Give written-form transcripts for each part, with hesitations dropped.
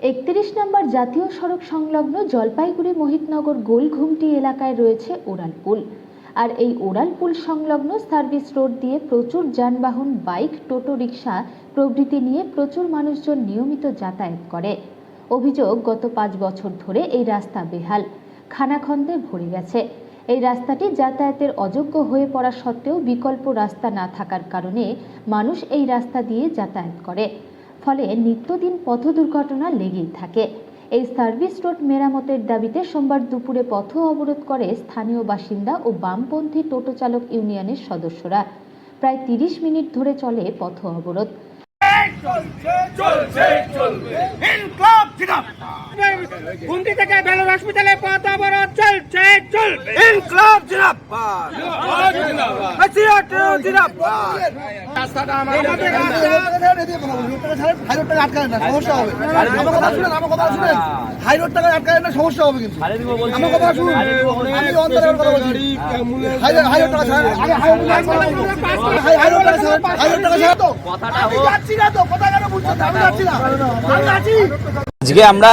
31 নম্বর জাতীয় সড়ক সংলগ্ন জলপাইগুড়ি মোহিতনগর গোলঘুমটি এলাকায় রয়েছে ওড়ালপুল। আর এই ওড়ালপুল সংলগ্ন সার্ভিস রোড দিয়ে প্রচুর যানবাহন, বাইক, টোটো, রিক্সা প্রভৃতি নিয়ে প্রচুর মানুষজন নিয়মিত যাতায়াত করে। অভিযোগ, গত 5 বছর ধরে এই রাস্তা বেহাল, খানাখন্দে ভরে গেছে। এই রাস্তাটি যাতায়াতের অযোগ্য হয়ে পড়া সত্ত্বেও বিকল্প রাস্তা না থাকার কারণে মানুষ এই রাস্তা দিয়ে যাতায়াত করে। ফলে নিত্যদিন পথ দুর্ঘটনা লেগেই থাকে। এই সার্ভিস রোড মেরামতের দাবিতে সোমবার দুপুরে পথ অবরোধ করে স্থানীয় বাসিন্দা ও বামপন্থী টোটো চালক ইউনিয়নের সদস্যরা। প্রায় 30 মিনিট ধরে চলে পথ অবরোধ। ঘুমটি থেকে বেলুর হসপিটালে পথ অবরোধ চলছে। রাস্তাটা আমাদের সমস্যা হবে, কিন্তু আমার কথা শুনুন। আমি অন্তরের কথা বলছি, আজকে আমরা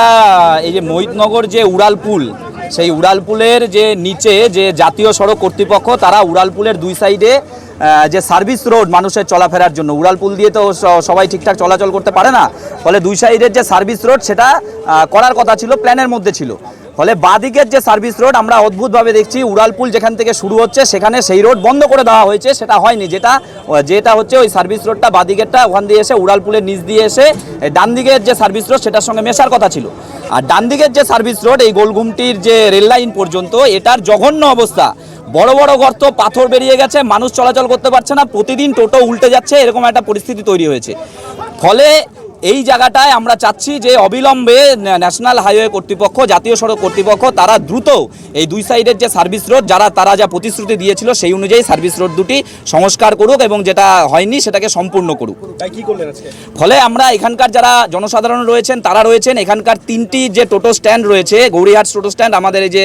এই যে মোহিতনগর যে উড়ালপুল, সেই উড়ালপুলের যে নিচে যে জাতীয় সড়ক কর্তৃপক্ষ তারা উড়ালপুলের দুই সাইডে যে সার্ভিস রোড মানুষের চলাফেরার জন্য, উড়ালপুল দিয়ে তো সবাই ঠিকঠাক চলাচল করতে পারে না, ফলে দুই সাইডের যে সার্ভিস রোড সেটা করার কথা ছিল, প্ল্যানের মধ্যে ছিল। ফলে বাঁদিকের যে সার্ভিস রোড আমরা অদ্ভুতভাবে দেখছি, উড়ালপুল যেখান থেকে শুরু হচ্ছে সেখানে সেই রোড বন্ধ করে দেওয়া হয়েছে, সেটা হয়নি। যেটা হচ্ছে ওই সার্ভিস রোডটা বাঁদিকেরটা ওখান দিয়ে এসে উড়ালপুলের নিচ দিয়ে এসে ডান দিকের যে সার্ভিস রোড সেটার সঙ্গে মেশার কথা ছিল। আর ডান দিকের যে সার্ভিস রোড এই গোলঘুমটির যে রেল লাইন পর্যন্ত, এটার জঘন্য অবস্থা। বড় বড় গর্ত, পাথর বেরিয়ে গেছে, মানুষ চলাচল করতে পারছে না, প্রতিদিন টোটো উল্টে যাচ্ছে, এরকম একটা পরিস্থিতি তৈরি হয়েছে। ফলে এই জায়গাটায় আমরা চাচ্ছি যে অবিলম্বে ন্যাশনাল হাইওয়ে কর্তৃপক্ষ, জাতীয় সড়ক কর্তৃপক্ষ তারা দ্রুত এই দুই সাইডের যে সার্ভিস রোড তারা যা প্রতিশ্রুতি দিয়েছিল সেই অনুযায়ী সার্ভিস রোড দুটি সংস্কার করুক এবং যেটা হয়নি সেটাকে সম্পূর্ণ করুক। ফলে আমরা এখানকার যারা জনসাধারণ রয়েছেন তারা রয়েছেন, এখানকার 3টি যে টোটো স্ট্যান্ড রয়েছে, গৌরীহাট টোটো স্ট্যান্ড, আমাদের এই যে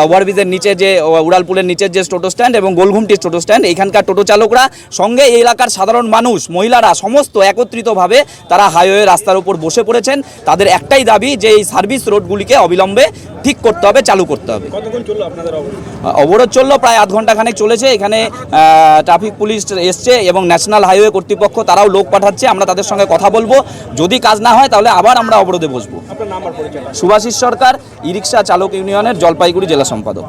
ওভারব্রিজের নিচে যে উড়ালপুলের নিচের যে টোটো স্ট্যান্ড এবং গোলঘুমটির টোটো স্ট্যান্ড, এখানকার টোটো চালকরা সঙ্গে এই এলাকার সাধারণ মানুষ, মহিলারা সমস্ত একত্রিতভাবে তারা হাইওয়ে রাস্তার উপর বসে পড়েছেন। তাদের একটাই দাবি যে এই সার্ভিস রোডগুলিকে অবিলম্বে ঠিক করতে হবে, চালু করতে হবে। কতক্ষণ চললো আপনাদের অবরোধ? চললো প্রায় আধ ঘন্টা খানেক চলেছে। এখানে ট্রাফিক পুলিশ এসছে এবং ন্যাশনাল হাইওয়ে কর্তৃপক্ষ তারাও লোক পাঠাচ্ছে। আমরা তাদের সঙ্গে কথা বলবো, যদি কাজ না হয় তাহলে আবার আমরা অবরোধে বসবো। সুভাষিস সরকার, ই রিক্সা চালক ইউনিয়নের জলপাইগুড়ি জেলা সম্পাদক।